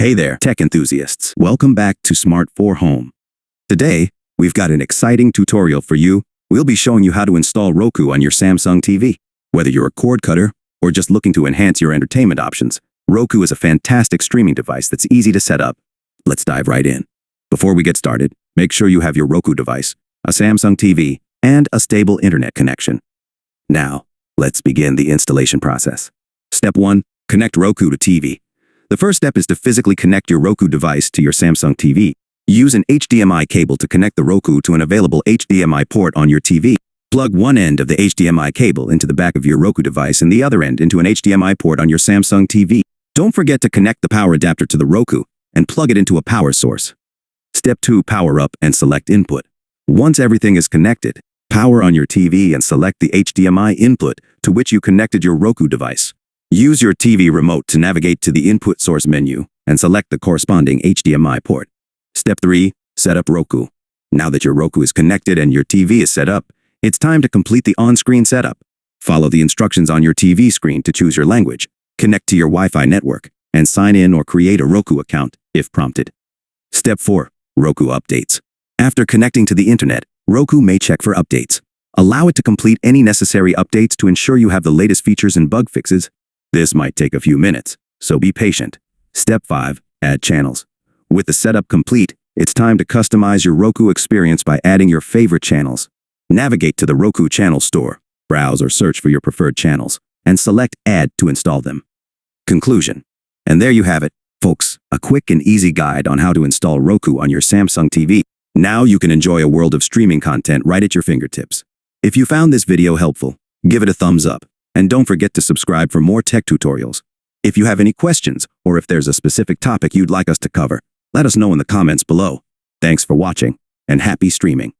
Hey there, tech enthusiasts. Welcome back to Smart 4 Home. Today, we've got an exciting tutorial for you. We'll be showing you how to install Roku on your Samsung TV. Whether you're a cord cutter or just looking to enhance your entertainment options, Roku is a fantastic streaming device that's easy to set up. Let's dive right in. Before we get started, make sure you have your Roku device, a Samsung TV, and a stable internet connection. Now, let's begin the installation process. Step 1. Connect Roku to TV. The first step is to physically connect your Roku device to your Samsung TV. Use an HDMI cable to connect the Roku to an available HDMI port on your TV. Plug one end of the HDMI cable into the back of your Roku device and the other end into an HDMI port on your Samsung TV. Don't forget to connect the power adapter to the Roku and plug it into a power source. Step 2. Power up and select input. Once everything is connected, power on your TV and select the HDMI input to which you connected your Roku device. Use your TV remote to navigate to the input source menu and select the corresponding HDMI port. Step 3. Set up Roku. Now that your Roku is connected and your TV is set up, it's time to complete the on-screen setup. Follow the instructions on your TV screen to choose your language, connect to your Wi-Fi network, and sign in or create a Roku account if prompted. Step 4. Roku updates. After connecting to the internet, Roku may check for updates. Allow it to complete any necessary updates to ensure you have the latest features and bug fixes. This might take a few minutes, so be patient. Step 5. Add channels. With the setup complete, it's time to customize your Roku experience by adding your favorite channels. Navigate to the Roku channel store, browse or search for your preferred channels, and select Add to install them. Conclusion. And there you have it, folks, a quick and easy guide on how to install Roku on your Samsung TV. Now you can enjoy a world of streaming content right at your fingertips. If you found this video helpful, give it a thumbs up. And don't forget to subscribe for more tech tutorials. If you have any questions, or if there's a specific topic you'd like us to cover, let us know in the comments below. Thanks for watching, and happy streaming.